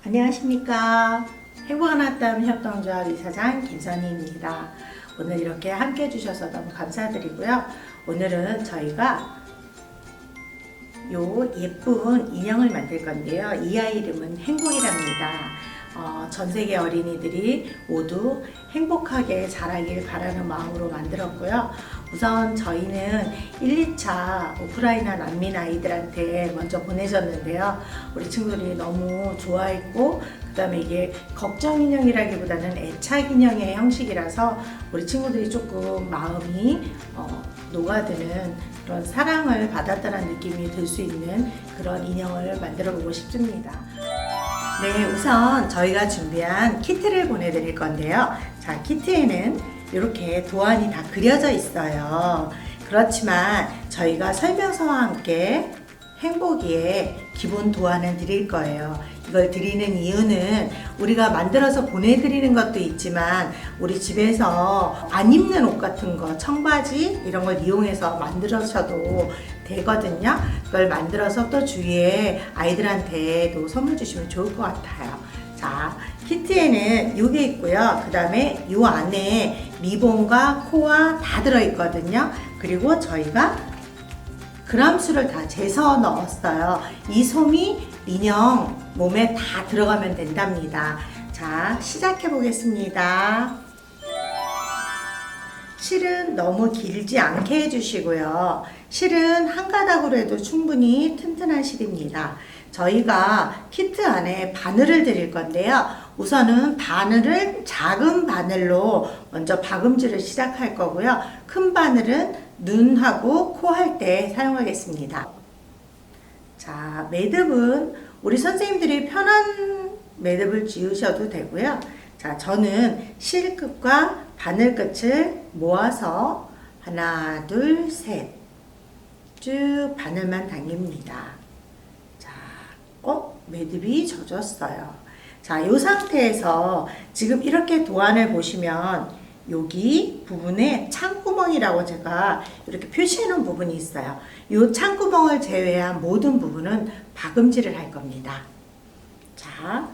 안녕하십니까. 행복한 아침 협동조합 이사장 김선희입니다. 오늘 이렇게 함께 해주셔서 너무 감사드리고요. 오늘은 저희가 요 예쁜 인형을 만들 건데요. 이 아이 이름은 행복이랍니다. 전 세계 어린이들이 모두 행복하게 자라길 바라는 마음으로 만들었고요. 우선 저희는 1, 2차 우크라이나 난민 아이들한테 먼저 보내줬는데요. 우리 친구들이 너무 좋아했고, 그 다음에 이게 걱정 인형이라기보다는 애착 인형의 형식이라서 우리 친구들이 조금 마음이 녹아드는 그런 사랑을 받았다는 느낌이 들 수 있는 그런 인형을 만들어 보고 싶습니다. 네, 우선 저희가 준비한 키트를 보내드릴 건데요. 자, 키트에는 이렇게 도안이 다 그려져 있어요. 그렇지만 저희가 설명서와 함께 행복이의 기본 도안을 드릴 거예요. 이걸 드리는 이유는 우리가 만들어서 보내드리는 것도 있지만 우리 집에서 안 입는 옷 같은 거, 청바지 이런 걸 이용해서 만들어셔도 되거든요. 그걸 만들어서 또 주위에 아이들한테도 선물 주시면 좋을 것 같아요. 자, 키트에는 이게 있고요. 그 다음에 이 안에 리본과 코와 다 들어있거든요. 그리고 저희가 그람수를 다 재서 넣었어요. 이 솜이 인형 몸에 다 들어가면 된답니다. 자, 시작해 보겠습니다. 실은 너무 길지 않게 해주시고요. 실은 한 가닥으로 해도 충분히 튼튼한 실입니다. 저희가 키트 안에 바늘을 드릴 건데요. 우선은 바늘을 작은 바늘로 먼저 박음질을 시작할 거고요. 큰 바늘은 눈하고 코 할 때 사용하겠습니다. 자, 매듭은 우리 선생님들이 편한 매듭을 지으셔도 되고요. 자, 저는 실 끝과 바늘 끝을 모아서 하나, 둘, 셋 쭉 바늘만 당깁니다. 자, 매듭이 젖었어요. 자, 이 상태에서 지금 이렇게 도안을 보시면 여기 부분에 창구멍이라고 제가 이렇게 표시해 놓은 부분이 있어요. 이 창구멍을 제외한 모든 부분은 박음질을 할 겁니다. 자,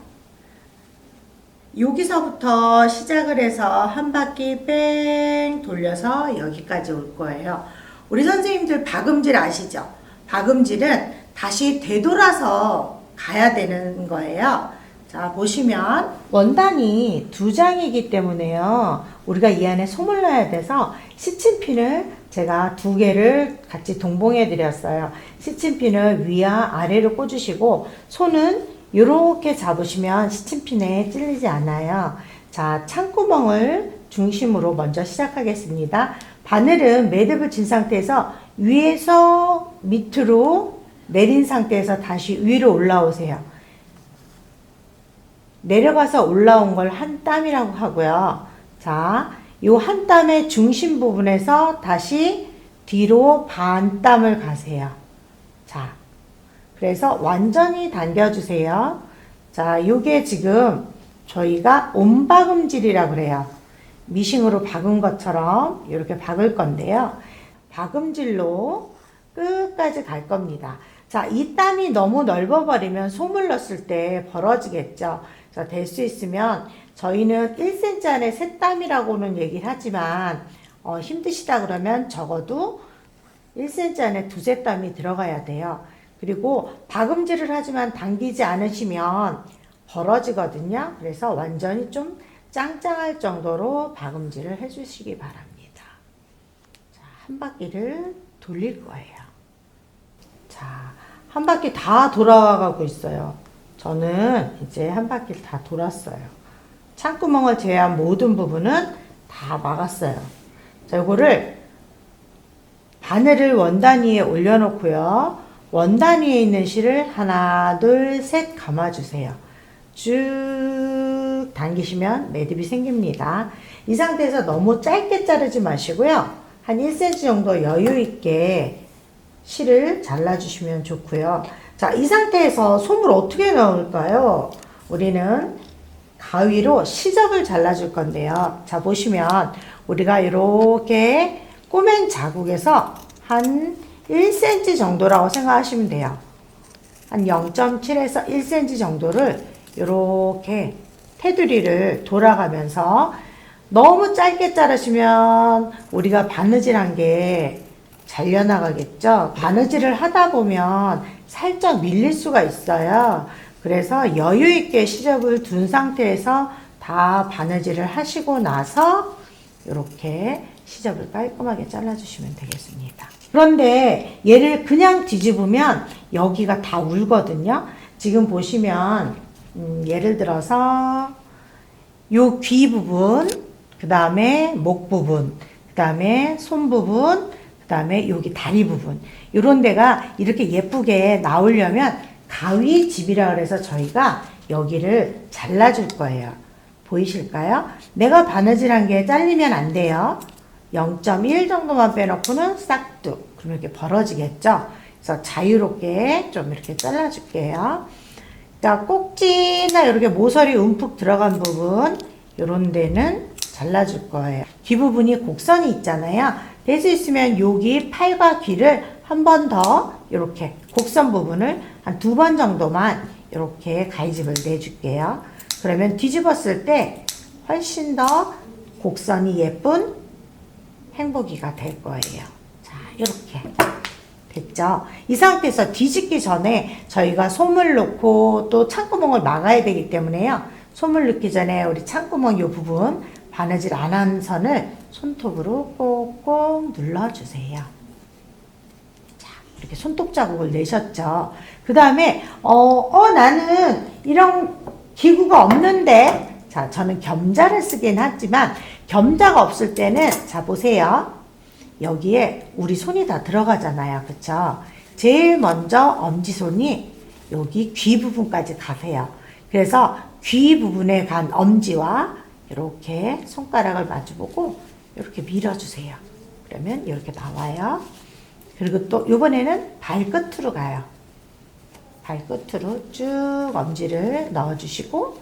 여기서부터 시작을 해서 한 바퀴 뺑 돌려서 여기까지 올 거예요. 우리 선생님들 박음질 아시죠? 박음질은 다시 되돌아서 가야 되는 거예요. 자, 보시면 원단이 2장이기 때문에요. 우리가 이 안에 솜을 넣어야 돼서 시침핀을 제가 2개를 같이 동봉해 드렸어요. 시침핀을 위와 아래로 꽂으시고 손은 이렇게 잡으시면 시침핀에 찔리지 않아요. 자, 창구멍을 중심으로 먼저 시작하겠습니다. 바늘은 매듭을 진 상태에서 위에서 밑으로 내린 상태에서 다시 위로 올라오세요. 내려가서 올라온 걸 한 땀이라고 하고요. 자, 요 한 땀의 중심 부분에서 다시 뒤로 반 땀을 가세요. 자, 그래서 완전히 당겨주세요. 자, 요게 지금 저희가 온박음질이라고 그래요. 미싱으로 박은 것처럼 이렇게 박을 건데요. 박음질로 끝까지 갈 겁니다. 자, 이 땀이 너무 넓어버리면 솜을 넣었을 때 벌어지겠죠. 자, 될 수 있으면 저희는 1cm 안에 3땀이라고는 얘기를 하지만 힘드시다 그러면 적어도 1cm 안에 2-3땀이 들어가야 돼요. 그리고 박음질을 하지만 당기지 않으시면 벌어지거든요. 그래서 완전히 좀 짱짱할 정도로 박음질을 해주시기 바랍니다. 자, 한 바퀴를 돌릴 거예요. 자, 한 바퀴 다 돌아가고 있어요. 저는 이제 한 바퀴를 다 돌았어요. 창구멍을 제외한 모든 부분은 다 막았어요. 자, 이거를 바늘을 원단 위에 올려놓고요. 원단 위에 있는 실을 하나, 둘, 셋 감아주세요. 쭉 당기시면 매듭이 생깁니다. 이 상태에서 너무 짧게 자르지 마시고요. 한 1cm 정도 여유 있게 실을 잘라주시면 좋고요. 자, 이 상태에서 솜을 어떻게 넣을까요? 우리는 가위로 시접을 잘라줄 건데요. 자, 보시면 우리가 이렇게 꼬맨 자국에서 한 1cm 정도라고 생각하시면 돼요. 한 0.7에서 1cm 정도를 이렇게 테두리를 돌아가면서 너무 짧게 자르시면 우리가 바느질한 게 잘려나가겠죠. 바느질을 하다 보면 살짝 밀릴 수가 있어요. 그래서 여유 있게 시접을 둔 상태에서 다 바느질을 하시고 나서 이렇게 시접을 깔끔하게 잘라주시면 되겠습니다. 그런데 얘를 그냥 뒤집으면 여기가 다 울거든요. 지금 보시면 예를 들어서 요 귀 부분, 그 다음에 목 부분, 그 다음에 손 부분, 그 다음에 여기 다리 부분, 요런 데가 이렇게 예쁘게 나오려면 가위집이라 그래서 저희가 여기를 잘라줄 거예요. 보이실까요? 내가 바느질한 게 잘리면 안 돼요. 0.1 정도만 빼놓고는 싹둑. 그러면 이렇게 벌어지겠죠? 그래서 자유롭게 좀 이렇게 잘라줄게요. 자, 꼭지나 이렇게 모서리 움푹 들어간 부분, 요런 데는 잘라줄 거예요. 귀 부분이 곡선이 있잖아요. 될 수 있으면 여기 팔과 귀를 한 번 더 이렇게 곡선 부분을 한 2번 정도만 이렇게 가위집을 내줄게요. 그러면 뒤집었을 때 훨씬 더 곡선이 예쁜 행복이가 될 거예요. 자, 이렇게 됐죠? 이 상태에서 뒤집기 전에 저희가 솜을 넣고 또 창구멍을 막아야 되기 때문에요. 솜을 넣기 전에 우리 창구멍 이 부분 바느질 안 한 선을 손톱으로 꼭꼭 눌러주세요. 자, 이렇게 손톱 자국을 내셨죠? 그 다음에 나는 이런 기구가 없는데, 자, 저는 겸자를 쓰긴 하지만 겸자가 없을 때는, 자, 보세요. 여기에 우리 손이 다 들어가잖아요. 그쵸? 제일 먼저 엄지손이 여기 귀 부분까지 가세요. 그래서 귀 부분에 간 엄지와 이렇게 손가락을 마주보고 이렇게 밀어주세요. 그러면 이렇게 나와요. 그리고 또 이번에는 발끝으로 가요. 발끝으로 쭉 엄지를 넣어주시고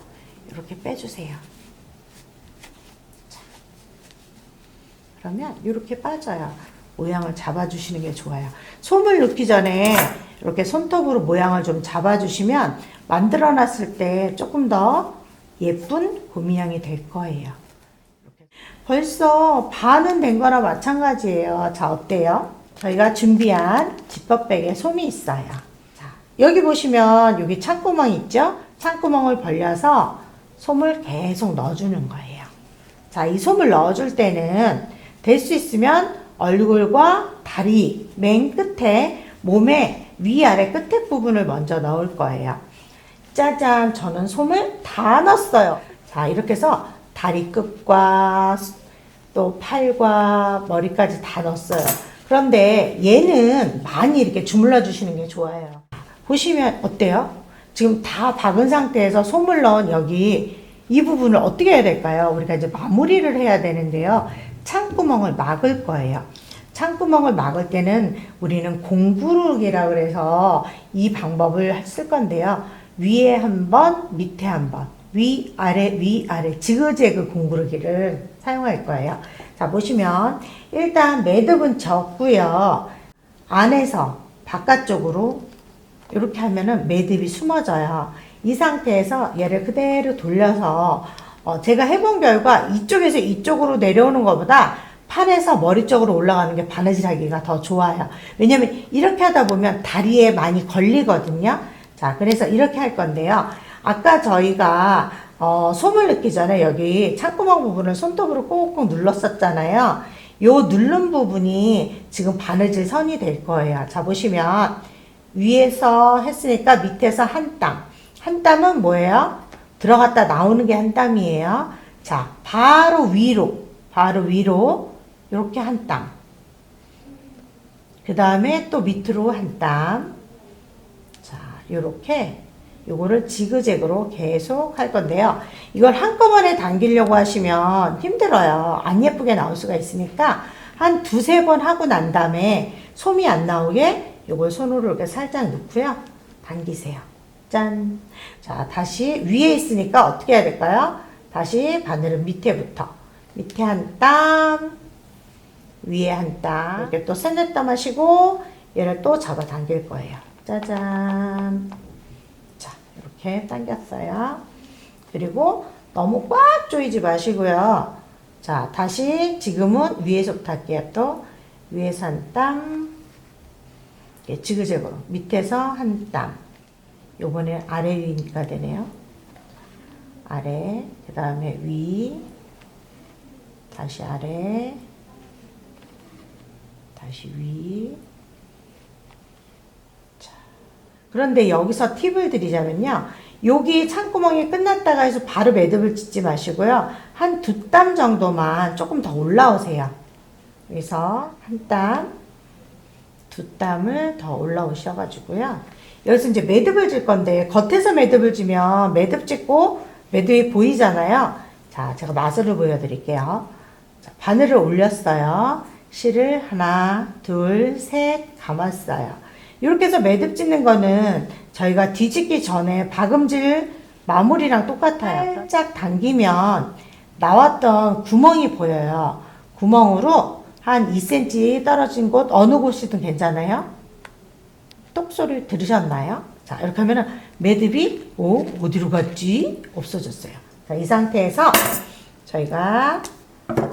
이렇게 빼주세요. 자, 그러면 이렇게 빠져요. 모양을 잡아주시는 게 좋아요. 솜을 넣기 전에 이렇게 손톱으로 모양을 좀 잡아주시면 만들어놨을 때 조금 더 예쁜 고민형이 될 거예요. 이렇게. 벌써 반은 된 거나 마찬가지예요. 자, 어때요? 저희가 준비한 지퍼백에 솜이 있어요. 자, 여기 보시면 여기 창구멍 있죠? 창구멍을 벌려서 솜을 계속 넣어주는 거예요. 자, 이 솜을 넣어줄 때는 될 수 있으면 얼굴과 다리 맨 끝에 몸의 위아래 끝에 부분을 먼저 넣을 거예요. 짜잔, 저는 솜을 다 넣었어요. 자, 이렇게 해서 다리 끝과 또 팔과 머리까지 다 넣었어요. 그런데 얘는 많이 이렇게 주물러 주시는 게 좋아요. 보시면 어때요? 지금 다 박은 상태에서 솜을 넣은 여기 이 부분을 어떻게 해야 될까요? 우리가 이제 마무리를 해야 되는데요. 창구멍을 막을 거예요. 창구멍을 막을 때는 우리는 공구르기라고 그래서 이 방법을 쓸 건데요. 위에 한 번, 밑에 한 번, 위아래 지그재그 공구르기를 사용할 거예요. 자, 보시면 일단 매듭은 졌고요. 안에서 바깥쪽으로 이렇게 하면은 매듭이 숨어져요. 이 상태에서 얘를 그대로 돌려서 제가 해본 결과 이쪽에서 이쪽으로 내려오는 것보다 팔에서 머리 쪽으로 올라가는 게 바느질하기가 더 좋아요. 왜냐면 이렇게 하다 보면 다리에 많이 걸리거든요. 자, 그래서 이렇게 할 건데요. 아까 저희가 솜을 넣기 전에 여기 창구멍 부분을 손톱으로 꾹꾹 눌렀었잖아요. 요 누른 부분이 지금 바느질 선이 될 거예요. 자, 보시면 위에서 했으니까 밑에서 한 땀. 한 땀은 뭐예요? 들어갔다 나오는 게 한 땀이에요. 자, 바로 위로 이렇게 한 땀. 그 다음에 또 밑으로 한 땀. 자, 요렇게 요거를 지그재그로 계속 할 건데요. 이걸 한꺼번에 당기려고 하시면 힘들어요. 안 예쁘게 나올 수가 있으니까 한 두세 번 하고 난 다음에 솜이 안 나오게 요걸 손으로 이렇게 살짝 넣고요. 당기세요. 짠. 자, 다시 위에 있으니까 어떻게 해야 될까요? 다시 바늘은 밑에부터. 밑에 한 땀, 위에 한 땀. 이렇게 또 세네 땀 하시고 얘를 또 잡아 당길 거예요. 짜잔. 자, 이렇게 이렇게 당겼어요. 그리고 너무 꽉 조이지 마시고요. 자, 다시 지금은 위에서부터 할게요. 또 위에서 한 땀, 지그재그로 밑에서 한 땀. 요번에 아래 위가 되네요. 아래, 그 다음에 위, 다시 아래, 다시 위. 자, 그런데 여기서 팁을 드리자면요. 여기 창구멍이 끝났다가 해서 바로 매듭을 짓지 마시고요. 한 두 땀 정도만 조금 더 올라오세요. 여기서 한 땀, 두 땀을 더 올라오셔가지고요. 여기서 이제 매듭을 질 건데, 겉에서 매듭을 지면 매듭 짓고 매듭이 보이잖아요. 자, 제가 마술을 보여드릴게요. 자, 바늘을 올렸어요. 실을 하나, 둘, 셋 감았어요. 이렇게 해서 매듭 짓는 거는 저희가 뒤집기 전에 박음질 마무리랑 똑같아요. 살짝 당기면 나왔던 구멍이 보여요. 구멍으로 한 2cm 떨어진 곳 어느 곳이든 괜찮아요. 똑소리 들으셨나요? 자, 이렇게 하면은 매듭이 어디로 갔지? 없어졌어요. 자, 이 상태에서 저희가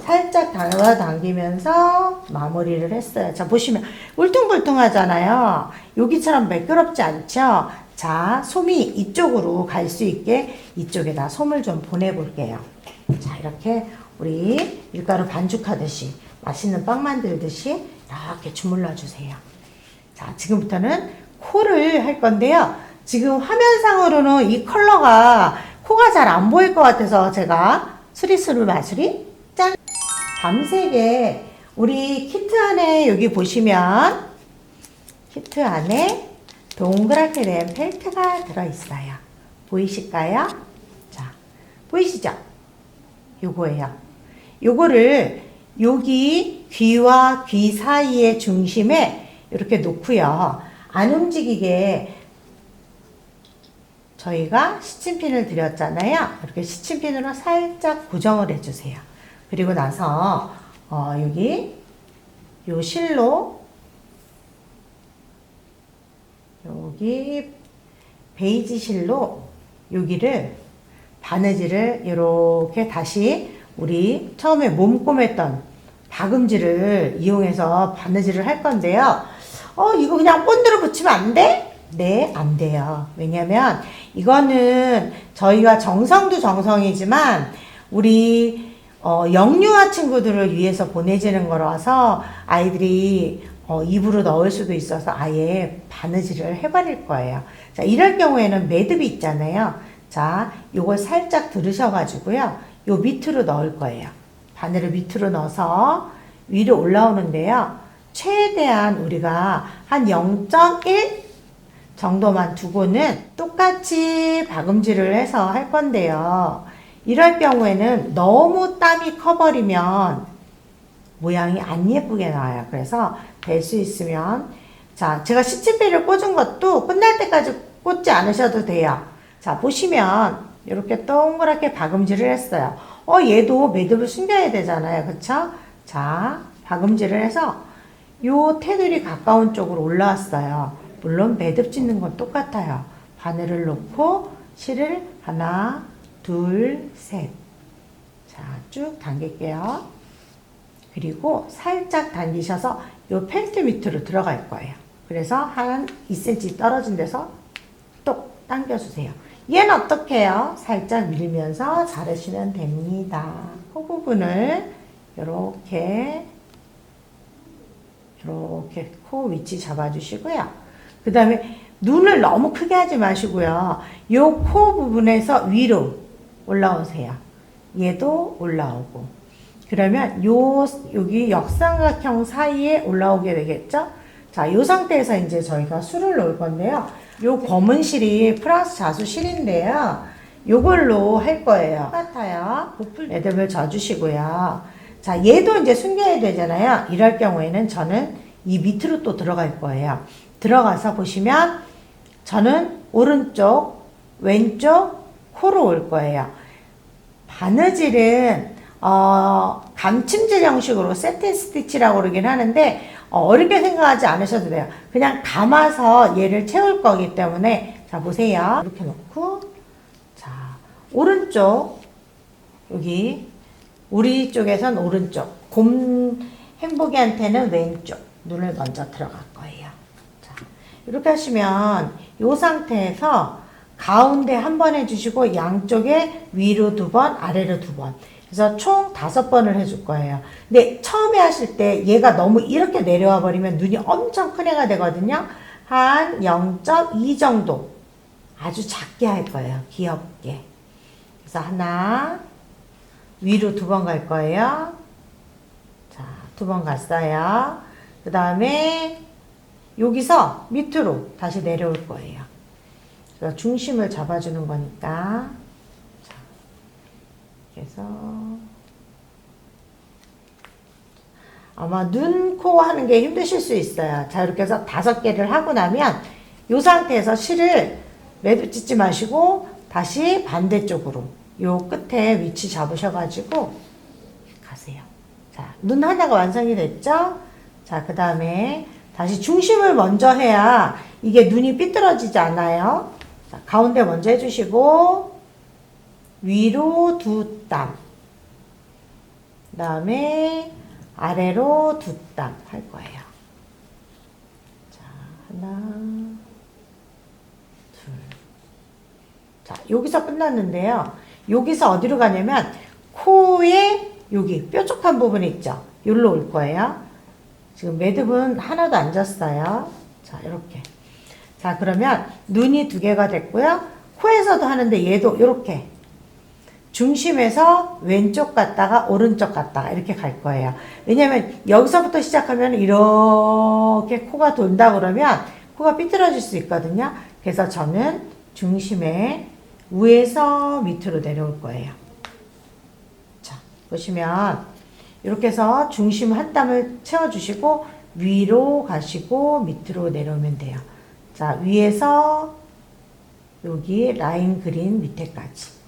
살짝 당기면서 마무리를 했어요. 자, 보시면 울퉁불퉁 하잖아요. 여기처럼 매끄럽지 않죠? 자, 솜이 이쪽으로 갈 수 있게 이쪽에다 솜을 좀 보내볼게요. 자, 이렇게 우리 밀가루 반죽하듯이 맛있는 빵 만들듯이 이렇게 주물러 주세요. 자, 지금부터는 코를 할 건데요. 지금 화면상으로는 이 컬러가 코가 잘 안 보일 것 같아서 제가 수리수리 마술이 짠! 밤색에 우리 키트 안에 여기 보시면 키트 안에 동그랗게 된 펠트가 들어있어요. 보이실까요? 자, 보이시죠? 요거예요. 요거를 여기 귀와 귀 사이의 중심에 이렇게 놓고요. 안 움직이게 저희가 시침핀을 드렸잖아요. 이렇게 시침핀으로 살짝 고정을 해주세요. 그리고 나서 여기 요 실로 여기 베이지 실로 여기를 바느질을 이렇게 다시 우리 처음에 몸꼬맸던 박음질을 이용해서 바느질을 할 건데요. 이거 그냥 본드로 붙이면 안 돼? 네, 안 돼요. 왜냐면 이거는 저희가 정성도 정성이지만 우리 영유아 친구들을 위해서 보내지는 거라서 아이들이 입으로 넣을 수도 있어서 아예 바느질을 해버릴 거예요. 자, 이럴 경우에는 매듭이 있잖아요. 자, 요걸 살짝 들으셔가지고요. 요 밑으로 넣을 거예요. 바늘을 밑으로 넣어서 위로 올라오는데요. 최대한 우리가 한 0.1 정도만 두고는 똑같이 박음질을 해서 할 건데요. 이럴 경우에는 너무 땀이 커버리면 모양이 안 예쁘게 나와요. 그래서 될 수 있으면 자, 제가 시침필을 꽂은 것도 끝날 때까지 꽂지 않으셔도 돼요. 자, 보시면 이렇게 동그랗게 박음질을 했어요. 얘도 매듭을 숨겨야 되잖아요. 그쵸? 자, 박음질을 해서 요 테두리 가까운 쪽으로 올라왔어요. 물론 매듭 짓는 건 똑같아요. 바늘을 놓고 실을 하나, 둘, 셋. 자, 쭉 당길게요. 그리고 살짝 당기셔서 요 펠트 밑으로 들어갈 거예요. 그래서 한 2cm 떨어진 데서 똑 당겨주세요. 얘는 어떻게 해요? 살짝 밀면서 자르시면 됩니다. 코 부분을 이렇게 코 위치 잡아주시고요. 그 다음에 눈을 너무 크게 하지 마시고요. 요 코 부분에서 위로 올라오세요. 얘도 올라오고. 그러면 여기 역삼각형 사이에 올라오게 되겠죠? 자, 요 상태에서 이제 저희가 술을 넣을 건데요. 요 검은 실이 프랑스 자수 실인데요. 요걸로 할 거예요. 똑같아요. 매듭을 져주시고요. 자, 얘도 이제 숨겨야 되잖아요. 이럴 경우에는 저는 이 밑으로 또 들어갈 거예요. 들어가서 보시면 저는 오른쪽, 왼쪽 코로 올 거예요. 바느질은 감침질 형식으로 세트 스티치라고 그러긴 하는데 어렵게 생각하지 않으셔도 돼요. 그냥 감아서 얘를 채울 거기 때문에 자, 보세요. 이렇게 놓고, 자, 오른쪽, 여기, 우리 쪽에선 오른쪽, 행복이한테는 왼쪽, 눈을 먼저 들어갈 거예요. 자, 이렇게 하시면, 이 상태에서 가운데 한 번 해주시고, 양쪽에 위로 2번, 아래로 2번. 그래서 총 5번을 해줄 거예요. 근데 처음에 하실 때 얘가 너무 이렇게 내려와 버리면 눈이 엄청 큰 애가 되거든요. 한 0.2 정도. 아주 작게 할 거예요. 귀엽게. 그래서 하나, 위로 2번 갈 거예요. 자, 2번 갔어요. 그 다음에 여기서 밑으로 다시 내려올 거예요. 그래서 중심을 잡아주는 거니까. 자, 그래서 아마 눈, 코 하는 게 힘드실 수 있어요. 자, 이렇게 해서 5개를 하고 나면 이 상태에서 실을 매듭 짓지 마시고 다시 반대쪽으로 요 끝에 위치 잡으셔가지고 가세요. 자, 눈 하나가 완성이 됐죠? 자, 그 다음에 다시 중심을 먼저 해야 이게 눈이 삐뚤어지지 않아요. 자, 가운데 먼저 해주시고 위로 2땀, 그 다음에 아래로 2땀 할 거예요. 자, 하나, 둘. 자, 여기서 끝났는데요. 여기서 어디로 가냐면 코에 여기 뾰족한 부분 있죠? 여기로 올 거예요. 지금 매듭은 하나도 안 졌어요. 자, 이렇게. 자, 그러면 눈이 2개가 됐고요. 코에서도 하는데 얘도 이렇게 중심에서 왼쪽 갔다가 오른쪽 갔다가 이렇게 갈 거예요. 왜냐면 여기서부터 시작하면 이렇게 코가 돈다 그러면 코가 삐뚤어질 수 있거든요. 그래서 저는 중심에 위에서 밑으로 내려올 거예요. 자, 보시면 이렇게 해서 중심 한 땀을 채워주시고 위로 가시고 밑으로 내려오면 돼요. 자, 위에서 여기 라인 그린 밑에까지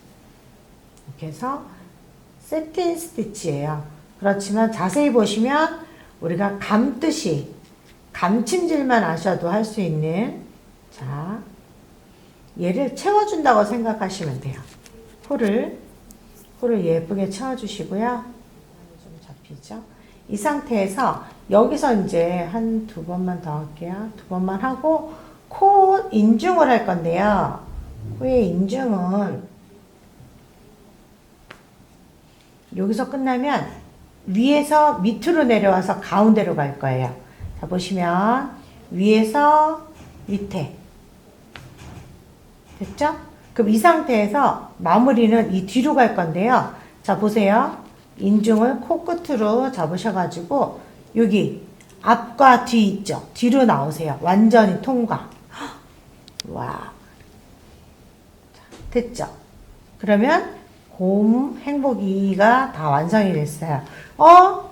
이렇게 해서 세틴 스티치예요. 그렇지만 자세히 보시면 우리가 감듯이 감침질만 하셔도 할 수 있는, 자, 얘를 채워준다고 생각하시면 돼요. 코를 예쁘게 채워주시고요. 좀 잡히죠? 이 상태에서 여기서 이제 한 2번만 더 할게요. 2번만 하고 코 인중을 할 건데요. 코의 인중은 여기서 끝나면 위에서 밑으로 내려와서 가운데로 갈 거예요. 자, 보시면 위에서 밑에 됐죠? 그럼 이 상태에서 마무리는 이 뒤로 갈 건데요. 자, 보세요. 인중을 코끝으로 잡으셔가지고 여기 앞과 뒤 있죠? 뒤로 나오세요. 완전히 통과. 와, 됐죠? 그러면 곰 행복이가 다 완성이 됐어요.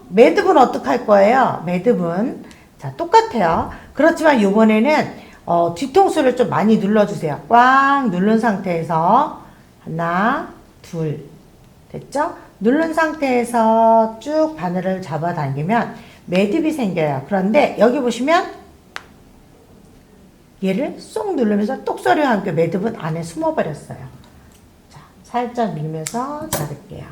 매듭은 어떻게 할 거예요? 매듭은 자, 똑같아요. 그렇지만 이번에는 뒤통수를 좀 많이 눌러주세요. 꽉 누른 상태에서 하나, 둘, 됐죠? 누른 상태에서 쭉 바늘을 잡아 당기면 매듭이 생겨요. 그런데 여기 보시면 얘를 쏙 누르면서 똑소리와 함께 매듭은 안에 숨어버렸어요. 자, 살짝 밀면서 자를게요.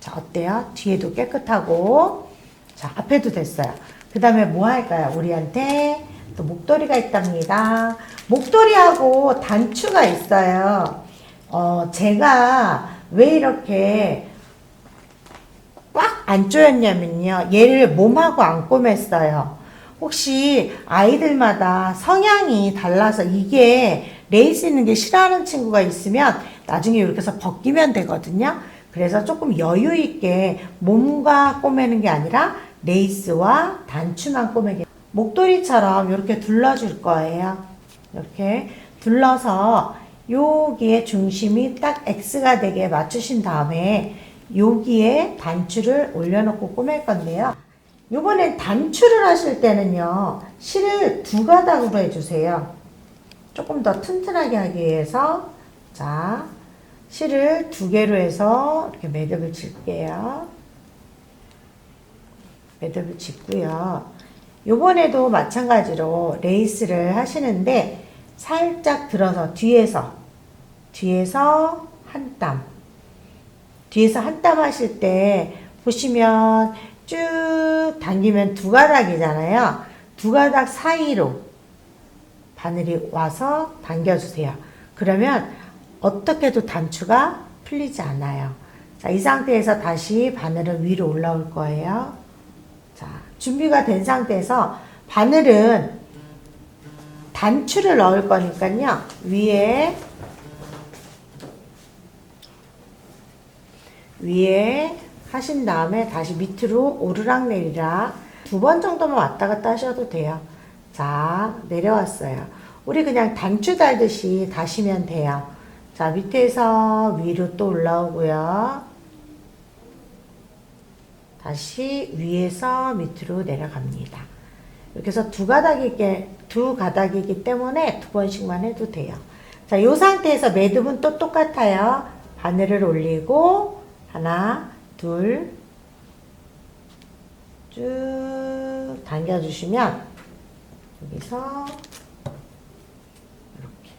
자, 어때요? 뒤에도 깨끗하고, 자, 앞에도 됐어요. 그 다음에 뭐 할까요? 우리한테 또 목도리가 있답니다. 목도리하고 단추가 있어요. 제가 왜 이렇게 꽉 안 조였냐면요. 얘를 몸하고 안 꼬맸어요. 혹시 아이들마다 성향이 달라서 이게 레이스 있는 게 싫어하는 친구가 있으면 나중에 이렇게 해서 벗기면 되거든요. 그래서 조금 여유 있게 몸과 꼬매는 게 아니라 레이스와 단추만 꼬매게. 목도리처럼 이렇게 둘러줄 거예요. 이렇게 둘러서 여기에 중심이 딱 X가 되게 맞추신 다음에 여기에 단추를 올려놓고 꼬맬 건데요. 이번엔 단추를 하실 때는요, 실을 2가닥으로 해주세요. 조금 더 튼튼하게 하기 위해서. 자, 실을 2개로 해서 이렇게 매듭을 칠게요. 매듭을 짓고요. 요번에도 마찬가지로 레이스를 하시는데 살짝 들어서 뒤에서 한 땀. 뒤에서 한 땀 하실 때 보시면 쭉 당기면 두 가닥이잖아요. 두 가닥 사이로 바늘이 와서 당겨주세요. 그러면 어떻게 해도 단추가 풀리지 않아요. 자, 이 상태에서 다시 바늘은 위로 올라올 거예요. 자, 준비가 된 상태에서 바늘은 단추를 넣을 거니까요. 위에 하신 다음에 다시 밑으로 오르락내리락 2번 정도만 왔다 갔다 하셔도 돼요. 자, 내려왔어요. 우리 그냥 단추 달듯이 다시면 돼요. 자, 밑에서 위로 또 올라오고요. 다시 위에서 밑으로 내려갑니다. 이렇게 해서 두 가닥이기 때문에 2번씩만 해도 돼요. 자, 이 상태에서 매듭은 또 똑같아요. 바늘을 올리고 하나, 둘, 쭉 당겨주시면 여기서 이렇게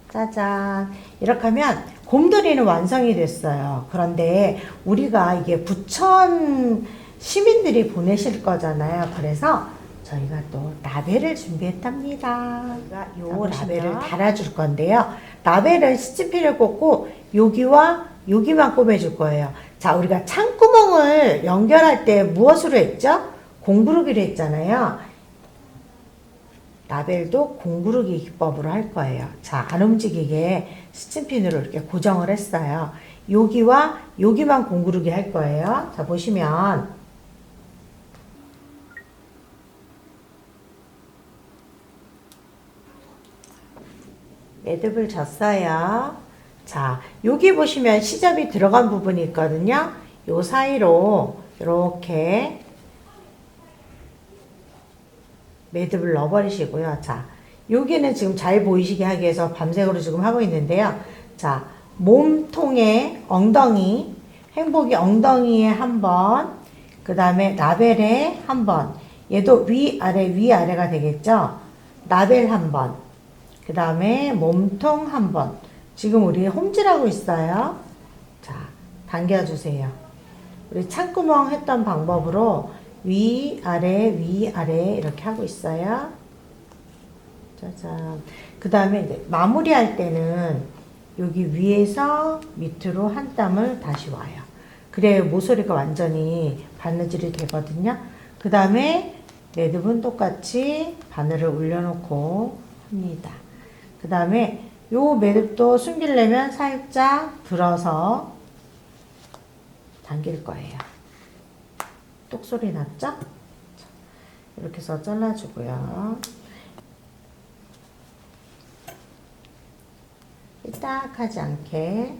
짜잔, 이렇게 하면 곰돌이는 완성이 됐어요. 그런데 우리가 이게 부천 시민들이 보내실 거잖아요. 그래서 저희가 또 라벨을 준비했답니다. 요 라벨을 달아줄 건데요. 라벨은 시치피를 꽂고 여기와 여기만 꿰매줄 거예요. 자, 우리가 창구멍을 연결할 때 무엇으로 했죠? 공구르기로 했잖아요. 라벨도 공구르기 기법으로 할 거예요. 자, 안 움직이게 스친핀으로 이렇게 고정을 했어요. 여기와 여기만 공구르기 할 거예요. 자, 보시면 매듭을 졌어요. 자, 여기 보시면 시접이 들어간 부분이 있거든요. 요 사이로 이렇게 매듭을 넣어버리시고요. 자, 여기는 지금 잘 보이시게 하기 위해서 밤색으로 지금 하고 있는데요. 자, 몸통에 엉덩이, 행복이 엉덩이에 한 번, 그 다음에 라벨에 한 번, 얘도 위아래가 되겠죠? 라벨 한 번, 그 다음에 몸통 한 번. 지금 우리 홈질하고 있어요. 자, 당겨주세요. 우리 창구멍 했던 방법으로 위아래 이렇게 하고 있어요. 짜잔. 그 다음에 이제 마무리할 때는 여기 위에서 밑으로 한 땀을 다시 와요. 그래야 모서리가 완전히 바느질이 되거든요. 그 다음에 매듭은 똑같이 바늘을 올려놓고 합니다. 그 다음에 요 매듭도 숨기려면 살짝 들어서 당길 거예요. 똑소리 났죠? 이렇게 해서 잘라주고요. 삐딱하지 않게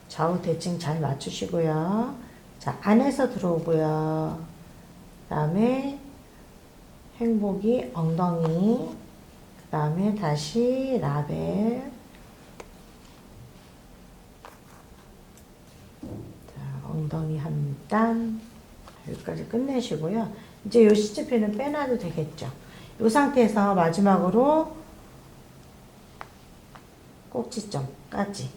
좌우 대칭 잘 맞추시고요. 자, 안에서 들어오고요. 그 다음에 행복이 엉덩이, 그 다음에 다시 라벨, 자, 엉덩이 한 땀, 여기까지 끝내시고요. 이제 요 시치핀은 빼놔도 되겠죠. 이 상태에서 마지막으로 꼭지점까지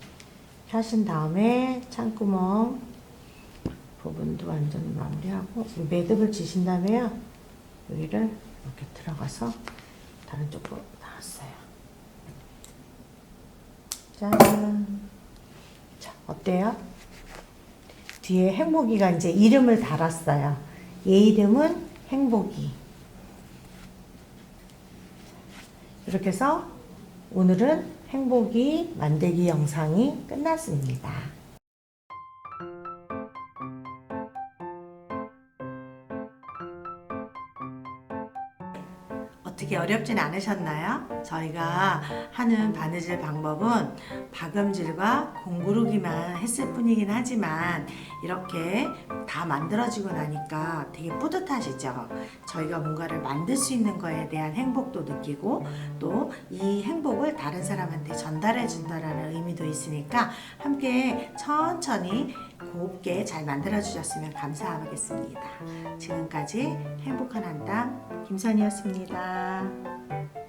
하신 다음에 창구멍 부분도 완전히 마무리하고 매듭을 지신 다음에요. 여기를 이렇게 들어가서 다른 쪽으로 나왔어요. 짠. 자, 어때요? 뒤에 행복이가 이제 이름을 달았어요. 얘 이름은 행복이. 이렇게 해서 오늘은 행복이 만들기 영상이 끝났습니다. 어떻게 어렵진 않으셨나요? 저희가 하는 바느질 방법은 박음질과 공구르기만 했을 뿐이긴 하지만 이렇게 다 만들어지고 나니까 되게 뿌듯하시죠? 저희가 뭔가를 만들 수 있는 거에 대한 행복도 느끼고 또 이 행복을 다른 사람한테 전달해 준다라는 의미도 있으니까 함께 천천히 곱게 잘 만들어 주셨으면 감사하겠습니다. 지금까지 행복한 한담 김선이었습니다.